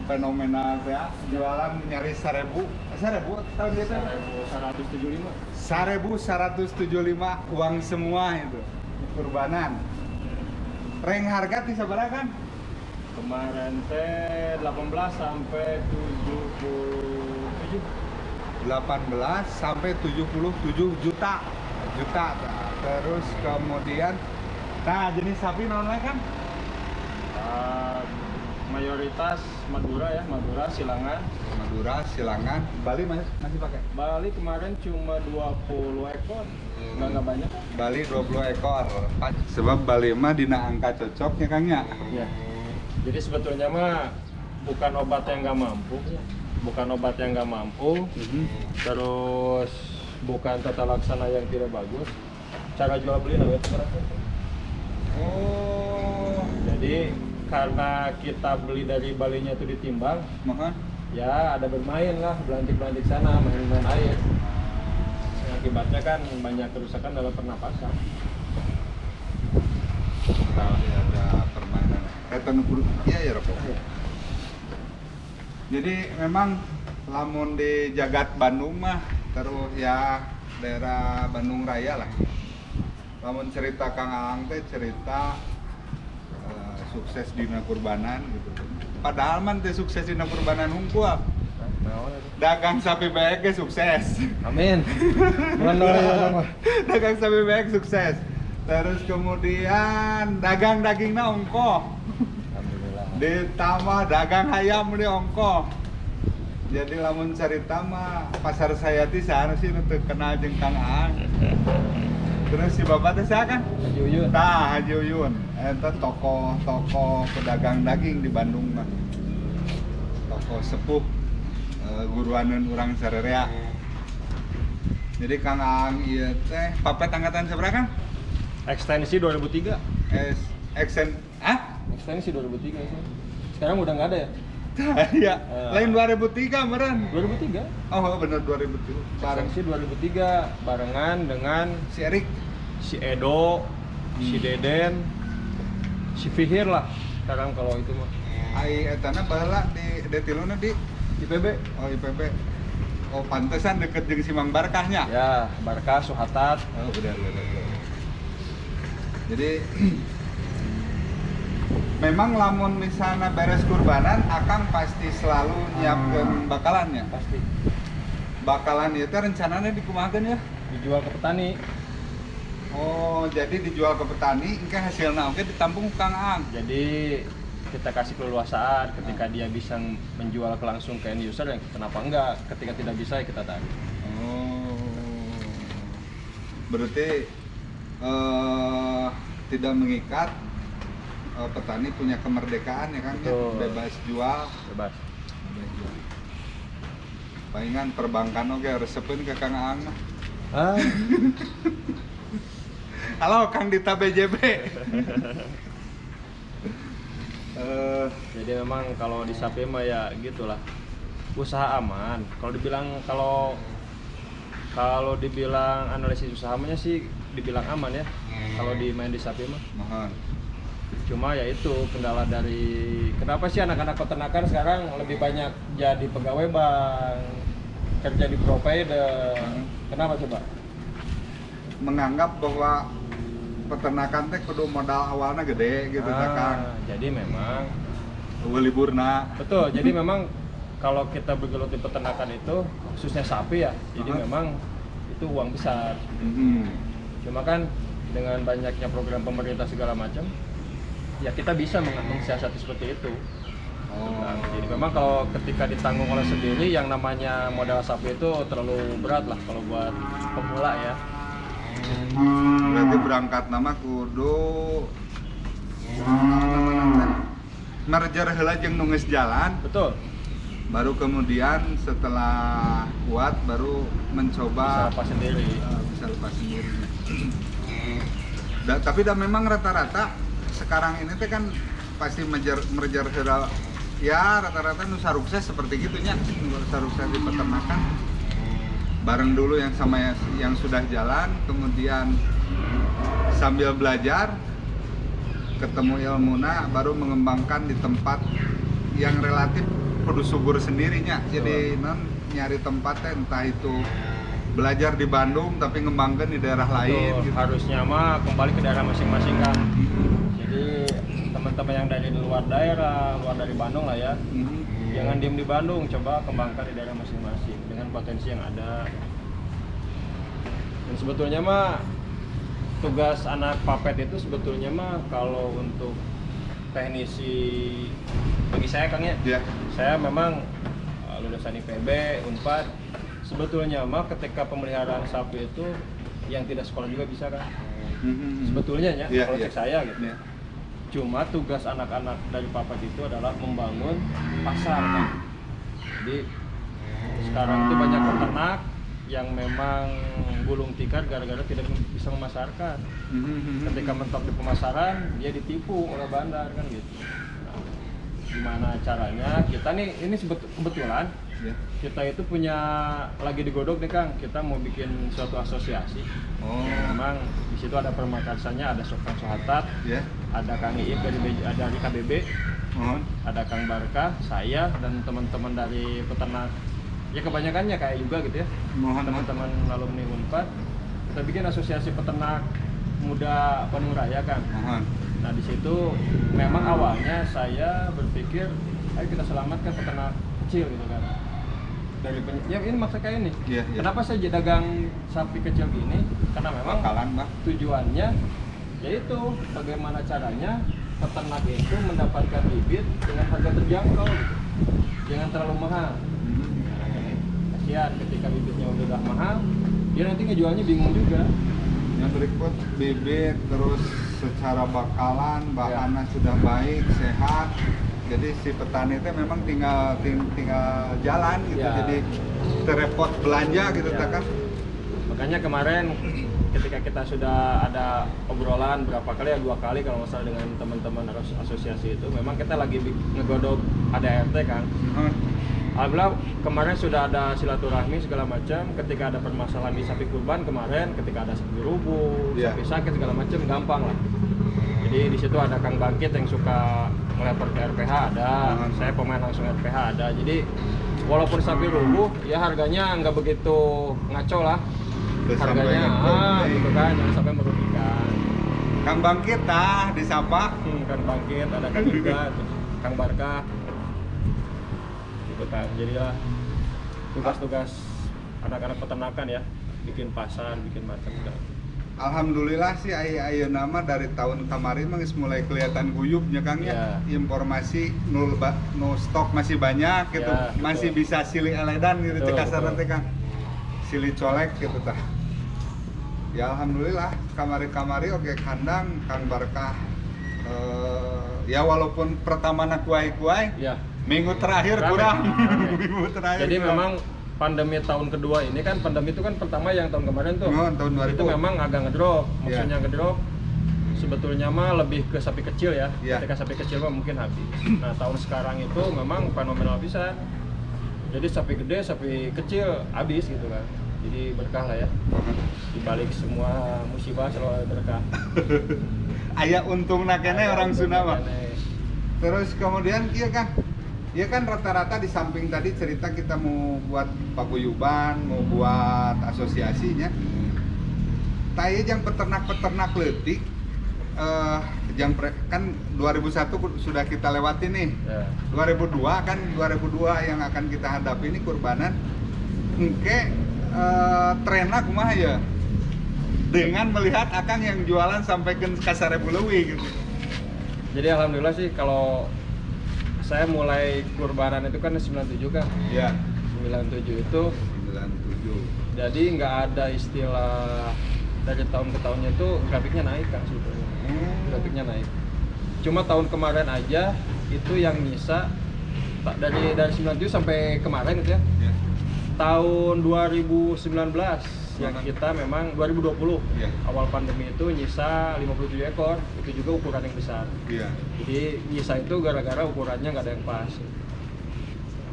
fenomenal ya, jualan nyaris 1000 tahun gitu. 1175 uang semua itu kurbanan. Reng harga ti sabaraha kan? Kemarin teh 18 sampai 77. 18 sampai 77 juta. Terus kemudian jenis sapi naon wae kan? Mayoritas Madura ya, Madura Silangan. Bali masih pakai. Bali kemarin cuma 20 ekor. Enggak banyak. Bali 20 ekor. Sebab Bali mah dina angka cocoknya Kang ya. Iya. Jadi sebetulnya mah bukan obat yang nggak mampu, terus bukan tata laksana yang tidak bagus, cara jual beli namanya sekarang. Oh, Jadi karena kita beli dari Balinya itu ditimbang, maka ya ada bermain lah, belantik sana, main air. Akibatnya kan banyak kerusakan dalam pernapasan. ada permainan. Iya ya Roko. Jadi memang lamun di jagat Bandung mah terus ya daerah Bandung Raya lah. Lamun cerita Kang Aang teh cerita sukses dina kurbanan gitu. Padahal man teh sukses dina kurbanan hungkul. Dagang sapi baek ge sukses. Amin. Dagang sapi baek sukses. Terus kemudian dagang dagingna ongkoh. Alhamdulillah. Ditambah dagang ayam di ongkoh. Jadi lamun cerita mah pasar saya ti seharusnya untuk kenal jeung Kang Aang. Terus si bapak teh siapa kan? Haji Uyun. Haji Uyun. Eta toko pedagang daging di Bandung mah. Toko sepuh guruaneun urang sarerea. Jadi Kang Aang ieu teh papet angkatan sabaraha Kang? Ekstensi 2003. Ekstensi 2003 sih. Sekarang udah nggak ada ya? Iya, lain 2003 meren. 2003. Oh bener 2003. Ekstensi 2003 barengan dengan Si Erik, si Edo, si Deden, si Fihir lah. Sekarang kalau itu mah ai etana baheula di detiluna di IPB. Oh IPB. Oh pantesan deket jeung si Mang Barkahnya. Ya, Barkah, Suhatat. Oh bener. Jadi memang lamun misalnya beres kurbanan, Akang pasti selalu nyiapkeun bakalannya. Pasti Bakalan ieu teh rencananya dikumahakeun ya? dijual ke petani. Oh, jadi dijual ke petani, engke hasilna oge ditampung Kang Aang. Jadi kita kasih keleluasaan ketika dia bisa menjual langsung ke end user, kenapa enggak? Ketika tidak bisa ya kita tarik. Oh, berarti tidak mengikat, petani punya kemerdekaan ya kan, ya? Betul. Bebas jual. Bebas. Palingan perbankan oke resepin ke Kang Aang mah. Ah, Halo Kang Dita BJB. jadi memang kalau di sapi mah ya gitulah. Usaha aman. Kalau dibilang analisis usahamanya sih dibilang aman ya. Kalau di main di sapi mah. Mohon. Cuma ya itu kendala dari kenapa sih anak-anak peternakan sekarang lebih banyak jadi pegawai bank, kerja di provider. Kenapa coba? Menganggap bahwa peternakan teh kudu modal awalnya gede gitu Kang. Jadi memang Liburna. betul. Jadi memang kalau kita bergelut di peternakan itu khususnya sapi ya. Jadi memang itu uang besar. Cuma kan dengan banyaknya program pemerintah segala macam, ya kita bisa mensiasati seperti itu. Nah, jadi memang kalau ketika ditanggung oleh sendiri, yang namanya modal sapi itu terlalu berat lah kalau buat pemula ya. Berarti berangkat nama kudu merger heula jeung nu geus jalan. Betul. Baru kemudian setelah kuat baru mencoba Bisa lepas sendiri. Bisa lepas sendiri. Tapi memang rata-rata sekarang ini teh kan pasti merger heula. Ya rata-rata nu sarukses seperti gitunya. Nu sarukses di peternakan. Bareng dulu yang sama yang sudah jalan, kemudian sambil belajar ketemu ilmuna baru mengembangkan di tempat yang relatif kudu subur sendirinya. Jadi non nyari tempatnya entah itu belajar di Bandung tapi ngembangkan di daerah lain Betul. gitu. Harusnya mah kembali ke daerah masing-masing kan. Jadi teman-teman yang dari luar daerah, luar dari Bandung lah ya, jangan diem di Bandung, coba kembangkan di daerah masing-masing dengan potensi yang ada. Dan sebetulnya mah tugas anak Papet itu sebetulnya mah kalau untuk teknisi bagi saya Kang ya, Ya. saya memang lulusan IPB, Unpad. Sebetulnya mah ketika pemeliharaan sapi itu yang tidak sekolah juga bisa kan. Sebetulnya ya, Iya, kalau iya. cek saya gitu. Iya. Cuma tugas anak-anak dari Papet itu adalah membangun pasar kan. Jadi sekarang itu banyak peternak yang memang gulung tikar gara-gara tidak bisa memasarkan. Ketika mentok di pemasaran, dia ditipu oleh bandar kan gitu. Nah, gimana caranya? Kita nih ini kebetulan Ya. kita itu punya lagi digodok nih Kang. Kita mau bikin suatu asosiasi. Oh. Memang di situ ada permakasannya, ada Kang Sohatat, Ya. ada Kang Iip dari KBB, Oh. ada Kang Barka, saya dan teman-teman dari peternak. Ya kebanyakannya kayak juga gitu ya. Mohon. Teman-teman alumni Unpad. Kita bikin asosiasi peternak muda Bandung Raya kan. Mohon. Nah di situ memang awalnya saya berpikir, ayo kita selamatkan peternak kecil gitu kan. Dari ya ini maksud kayak ini. Iya, iya. Kenapa saya dagang sapi kecil gini? Karena memang Bakalan, Mbak. tujuannya yaitu bagaimana caranya peternak itu mendapatkan bibit dengan harga terjangkau gitu. Jangan terlalu mahal. Kasihan ketika bibitnya udah mahal, dia nanti ngejualnya bingung juga. Yang berikut bibit, terus secara bakalan bahannya sudah baik, sehat. Jadi si petani itu memang tinggal jalan gitu. Ya. Jadi terrepot belanja gitu Ya. kan. Makanya kemarin ketika kita sudah ada obrolan berapa kali ya, 2 kali kalau nggak salah dengan teman-teman asosiasi itu, memang kita lagi ngegodok ADRT kan. Alhamdulillah kemarin sudah ada silaturahmi segala macam. Ketika ada permasalahan di sapi kurban kemarin, ketika ada sapi rubuh, Yeah. sapi sakit segala macam, gampang lah. Jadi di situ ada Kang Bangkit yang suka melapor ke RPH ada, saya pemain langsung RPH ada. Jadi walaupun sapi rubuh, ya harganya nggak begitu ngaco lah. Terus sampai Harganya, ngegoda. gitu kan, jangan sampai merugikan. Kang Bangkit disapa. Kang Bangkit, ada Kang juga, terus Kang Barka. Gitu kan, jadilah tugas-tugas anak-anak peternakan ya, bikin pasar, bikin macam segala. Alhamdulillah sih ayo nama dari tahun kemarin mah geus mulai kelihatan guyupnya Kang ya. Informasi no stok masih banyak gitu. Ya, betul. Masih bisa silih eledan gitu Betul, cek kasarna betul. teh Kang. Silih colek gitu tah. Ya alhamdulillah kamari oke kandang Kang Barkah. Ya walaupun pertama kuai-kuai, Ya. minggu terakhir Rame. kurang. Rame. Minggu terakhir. Jadi kurang. memang pandemi tahun kedua ini kan, pandemi itu kan pertama yang tahun kemarin tuh. Tahun 2000. Itu memang agak ngedrop. Maksudnya ngedrop sebetulnya mah lebih ke sapi kecil ya. Iya. Ketika sapi kecil mah mungkin habis. Nah, tahun sekarang itu memang fenomenal bisa. Jadi sapi gede, sapi kecil habis gitu kan. Jadi berkah lah ya. Di balik semua musibah selalu ada berkah. Aya untungna kene orang Sunda mah. Kene. Terus kemudian iya kan rata-rata di samping tadi cerita kita mau buat paguyuban, mau buat asosiasinya. Taya yang peternak-peternak leutik kan 2001 sudah kita lewati nih. Ya. 2002 kan 2002 yang akan kita hadapi ini kurbanan. Engke trennya kumaha ya? Dengan melihat Akang yang jualan sampai ke Kasarebu leuwih gitu. Jadi alhamdulillah sih kalau saya mulai kurbanan itu kan 97 kan. Ya, 97 itu 97. jadi nggak ada istilah dari tahun ke tahunnya itu grafiknya naik kan sebetulnya. Grafiknya naik. Cuma tahun kemarin aja itu yang nyisa dari 97 sampai kemarin gitu ya. Ya. Tahun 2019 yang kita memang 2020 Ya. awal pandemi itu nyisa 57 ekor, itu juga ukuran yang besar. Iya. Jadi nyisa itu gara-gara ukurannya nggak ada yang pas.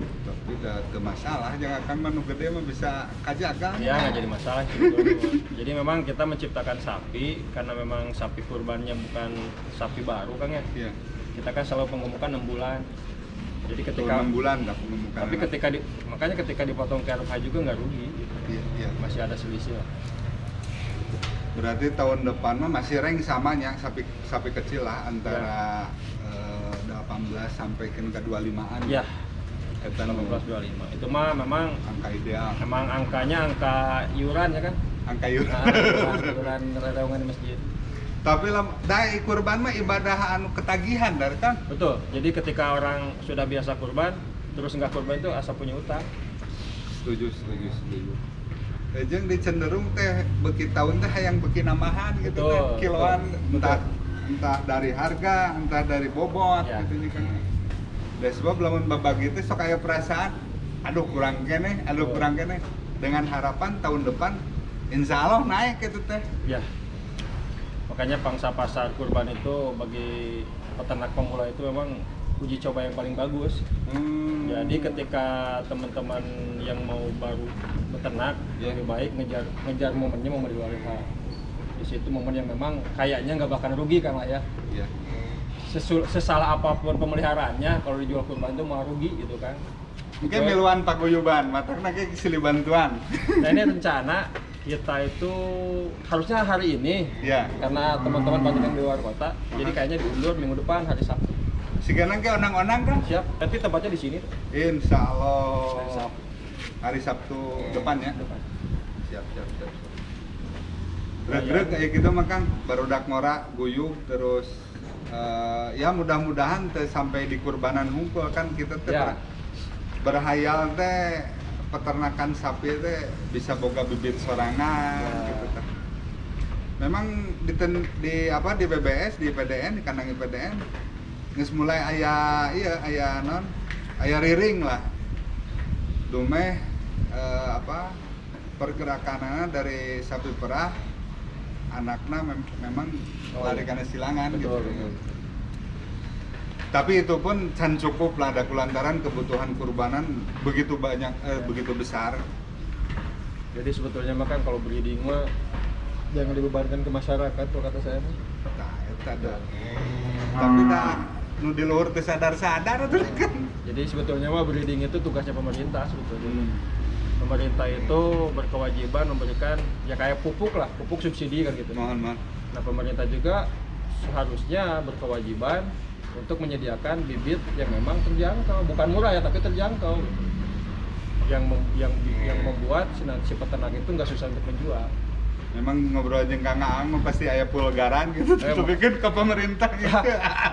Tapi udah ke masalah, jangan akan menu gede mah bisa kajagan. Ya nggak jadi masalah sih, betul. Jadi memang kita menciptakan sapi karena memang sapi kurbannya bukan sapi baru kan ya. Iya. Kita kan selalu mengemukan 6 bulan. Jadi Atau ketika 6 bulan nggak menemukan tapi anak. makanya ketika dipotong ke RFH juga nggak rugi gitu. Iya, iya. Masih ada selisih lah. Berarti tahun depan mah masih rank samanya sapi kecil lah antara 18 sampai ke 25-an. Ya, Eta 18-25. Itu mah memang angka ideal. emang angkanya angka iuran ya kan? Angka iuran. Nah, iuran reungan di masjid. Tapi dai kurban mah ibadah anu ketagihan dari kan. Betul. Jadi ketika orang sudah biasa kurban, terus nggak kurban itu asa punya utang. Setuju. Jeung dicenderung teh beuki tahun teh hayang beuki namahan gitu Betul, teh kiloan betul. entah dari harga, entah dari bobot Ya. gitu nya kan. Da sebab lamun babagi teh sok aya perasaan aduh kurang kene. Dengan harapan tahun depan insya Allah naik gitu teh. Ya. Makanya pangsa pasar kurban itu bagi peternak pemula itu memang uji coba yang paling bagus. Jadi ketika teman-teman yang mau baru beternak, Yeah. lebih baik ngejar momennya momen Idul Adha. Di situ momen yang memang kayaknya nggak bakal rugi kan lah ya. Iya. Sesalah apapun pemeliharaannya, kalau dijual kurban itu mau rugi gitu kan. Mungkin miluan paguyuban, matakna ge silih bantuan. Nah ini rencana kita itu harusnya hari ini, Iya. karena teman-teman banyak yang di luar kota, jadi kayaknya diundur minggu depan hari Sabtu. Siganang ge onang-onang kan? Siap. Nanti tempatnya di sini. Insya Allah Hari Sabtu. hari Sabtu depan ya. Depan. Siap. Greg kayak gitu mah Kang, barudak ngora guyuh terus ya mudah-mudahan teh sampai di kurbanan hungkul kan kita teh Ya. berhayal teh peternakan sapi teh bisa boga bibit sorangan Ya. gitu teh. Memang di BBS, di PDN, di kandang IPDN geus mulai aya riring lah. Dumeh pergerakanana dari sapi perah anaknya memang lari kana silangan Betul, gitu. betul. Tapi itu pun can cukup lah ada kulantaran kebutuhan kurbanan begitu banyak begitu besar. Jadi sebetulnya mah kan kalau breeding mah jangan dibebankan ke masyarakat kalau kata saya mah. Nah, eta dah. Tapi dah nu di luhur teu sadar-sadar tuh kan. Jadi sebetulnya mah breeding itu tugasnya pemerintah sebetulnya. Pemerintah itu berkewajiban memberikan ya kayak pupuk lah, pupuk subsidi kan gitu. Mohon. Nah pemerintah juga seharusnya berkewajiban untuk menyediakan bibit yang memang terjangkau, bukan murah ya tapi terjangkau, yang membuat si peternak itu nggak susah untuk menjual. Memang ngobrol jeung Kang Aang mah pasti aya pulgaran gitu. Tapi kan ke pemerintah gitu.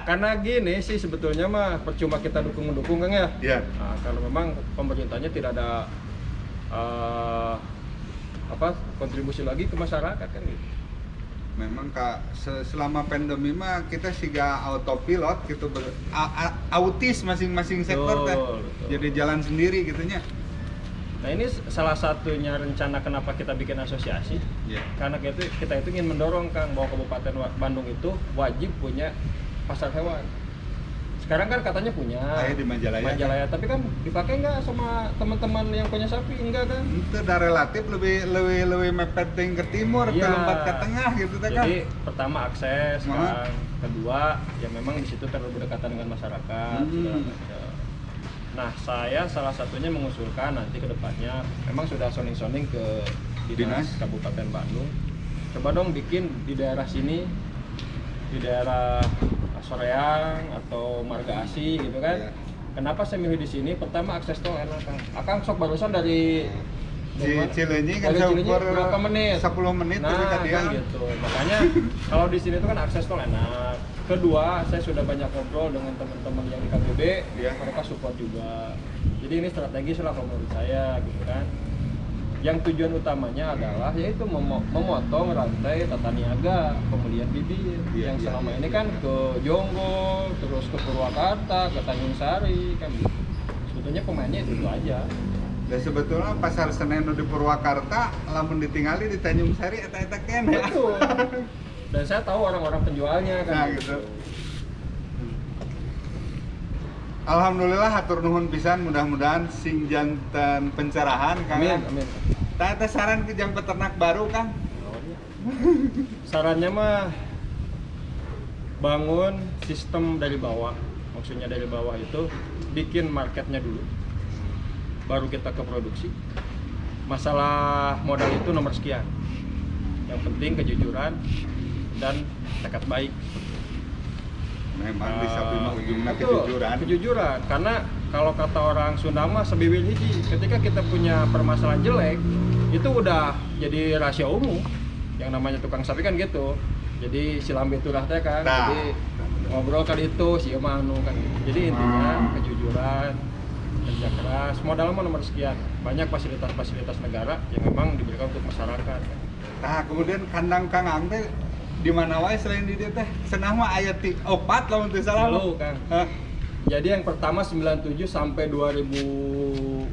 Karena gini sih sebetulnya mah percuma kita dukung Kang ya. Iya. Nah, kalau memang pemerintahnya tidak ada kontribusi lagi ke masyarakat kan gitu. Memang selama pandemi mah kita siga autopilot gitu autis masing-masing sektor teh. Betul. Jadi jalan sendiri gitunya. Nah ini salah satunya rencana kenapa kita bikin asosiasi. Iya. Karena kita itu ingin mendorong Kang bahwa Kabupaten Bandung itu wajib punya pasar hewan. Sekarang kan katanya punya Di Majalaya. tapi kan dipakai nggak sama teman-teman yang punya sapi? Enggak kan? Itu udah relatif lebih mepet ting ke timur, Iya. ke lompat ke tengah gitu teh kan. Jadi pertama akses Nah. Kang, kedua ya memang di situ terlalu berdekatan dengan masyarakat. Segala macam. Nah saya salah satunya mengusulkan nanti ke depannya memang sudah soning-soning ke Dinas Kabupaten Bandung. Coba dong bikin di daerah sini, di daerah Soreang atau Marga Asih gitu kan. Iya. Kenapa saya milih di sini? Pertama akses tol enak Kang. Akang sok barusan dari Cileunyi kan dari Cileunyi seukur berapa menit? 10 menit Nah, tapi ka dia. kan gitu. Makanya kalau di sini tuh kan akses tol enak. Kedua, saya sudah banyak ngobrol dengan teman-teman yang di KBB, Iya. mereka support juga. Jadi ini strategis lah kalau menurut saya gitu kan. Yang tujuan utamanya adalah yaitu memotong rantai tata niaga pembelian bibit Iya, yang iya, selama iya. ini kan ke Jonggol, terus ke Purwakarta, ke Tanjung Sari kan. Sebetulnya pemainnya itu aja. Dan sebetulnya pasar Senen nu di Purwakarta lamun ditinggali di Tanjung Sari eta kene. Betul. Dan saya tahu orang-orang penjualnya Nah, kan. gitu. Alhamdulillah hatur nuhun pisan, mudah-mudahan sing janten pencerahan Kang. Amin. Tah teh saran ke jang peternak baru Kang. Sarannya mah bangun sistem dari bawah. Maksudnya dari bawah itu bikin marketnya dulu, baru kita ke produksi. Masalah modal itu nomor sekian. Yang penting kejujuran dan tekad baik. Memang di sapi mah ujungnya Betul, kejujuran. Karena kalau kata orang Sunda mah sebibil hiji, ketika kita punya permasalahan jelek, itu udah jadi rahasia umum. Yang namanya tukang sapi kan gitu. Jadi si lambe turah teh kan. Nah. Jadi ngobrol kali itu si anu kan. Jadi intinya kejujuran, kerja keras, modal mah nomor sekian. Banyak fasilitas-fasilitas negara yang memang diberikan untuk masyarakat. Nah, kemudian kandang Kang Ang teh di mana wae selain di dieu teh? Cenah mah aya opat lamun teu salah. Lalu Kang. Jadi yang pertama 97 sampai 2010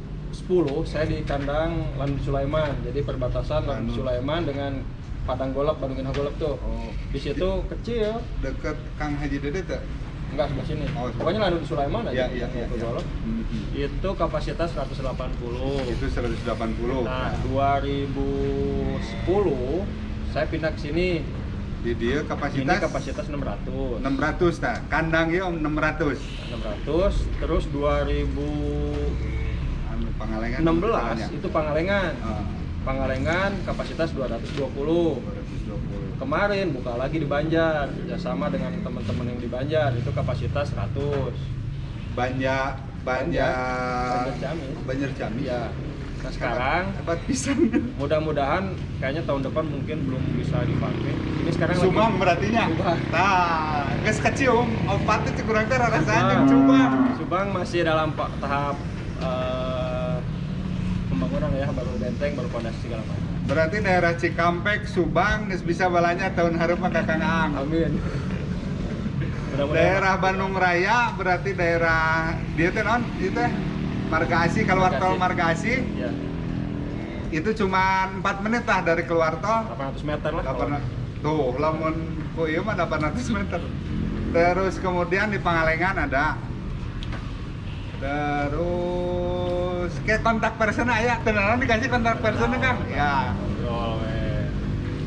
saya di kandang Landu Sulaiman. Jadi perbatasan Landu Sulaiman dengan Padang Golap, Bandung Indah Golap tuh. Oh. Di situ kecil. Deket Kang Haji Dede teh? Enggak sebelah sini. Oh, Pokoknya Landu Sulaiman aja. Iya. Golap. Itu kapasitas 180. Itu 180. Nah, 2010 saya pindah ke sini. Di dia Ini kapasitas 600. 600 tah. Kandang ieu 600. 600 terus 2016 Anu Pangalengan. itu Pangalengan. Ah, Pangalengan kapasitas 220. 220. Kemarin buka lagi di Banjar, kerjasama dengan teman-teman yang di Banjar, itu kapasitas 100. Banjar Ciamis. Banjar Ciamis. Ya. Nah sekarang hebat pisan. mudah-mudahan kayaknya tahun depan mungkin belum bisa dipakai. Ini sekarang Subang lagi berarti nya. Subang. Tah, geus kecium opatnya teh kurang teh rasanya Nah, Subang. Subang masih dalam tahap pembangunan ya, baru benteng, baru pondasi segala macam. Berarti daerah Cikampek, Subang geus bisa balanya tahun hareup mah ka Kang Ang. Amin. Mudah-mudahan. Daerah Bandung Raya berarti daerah dia teh naon? Ieu teh Marga Asih, keluar Marga tol Asih. Marga Asih. Ya, Itu cuma 4 menit lah dari keluar tol. 800 meter lah. 800 tuh, lamun ku ieu mah 800 meter. Terus kemudian di Pangalengan ada. Terus kayak kontak person aya, tenanan dikasih kontak person Kang. Ya. Ngobrol, weh.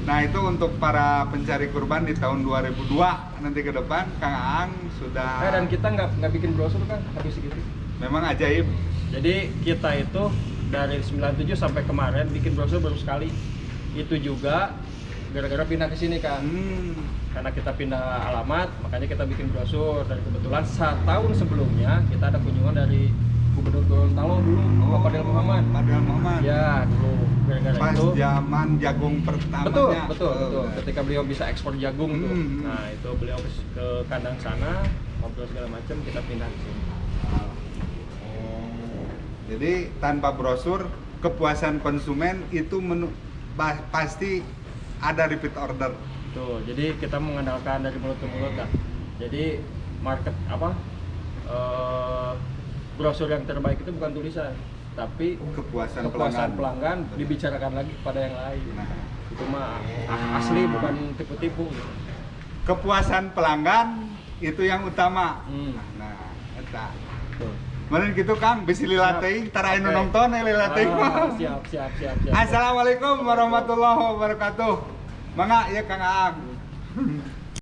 Nah, itu untuk para pencari kurban di tahun 2002 nanti ke depan Kang Aang sudah Dan kita nggak bikin brosur kan habis segitu. memang ajaib. Jadi kita itu dari 97 sampai kemarin bikin brosur baru sekali. Itu juga gara-gara pindah ke sini kan. Karena kita pindah alamat, makanya kita bikin brosur. Dan kebetulan setahun sebelumnya kita ada kunjungan dari Gubernur Gorontalo dulu, Pak Fadil Muhammad. Fadil Muhammad. Ya, dulu gara-gara Pas itu. zaman jagung pertamanya. Betul. Ketika beliau bisa ekspor jagung tuh. Hmm. Nah, itu beliau ke kandang sana, ngobrol segala macam, kita pindah ke sini. Jadi tanpa brosur kepuasan konsumen itu pasti ada repeat order. Tuh, jadi kita mengandalkan dari mulut ke mulut kan. Jadi market brosur yang terbaik itu bukan tulisan, tapi Kepuasan pelanggan dibicarakan lagi kepada yang lain. Nah, Itu mah asli, bukan tipu-tipu. kepuasan pelanggan itu yang utama. Hmm. Nah, eta. Tuh. Meureun kitu Kang, bisi lila teuing, tara anu Oke. nonton lila teuing. Siap. Assalamualaikum warahmatullahi wabarakatuh. Mangga ya Kang Aang.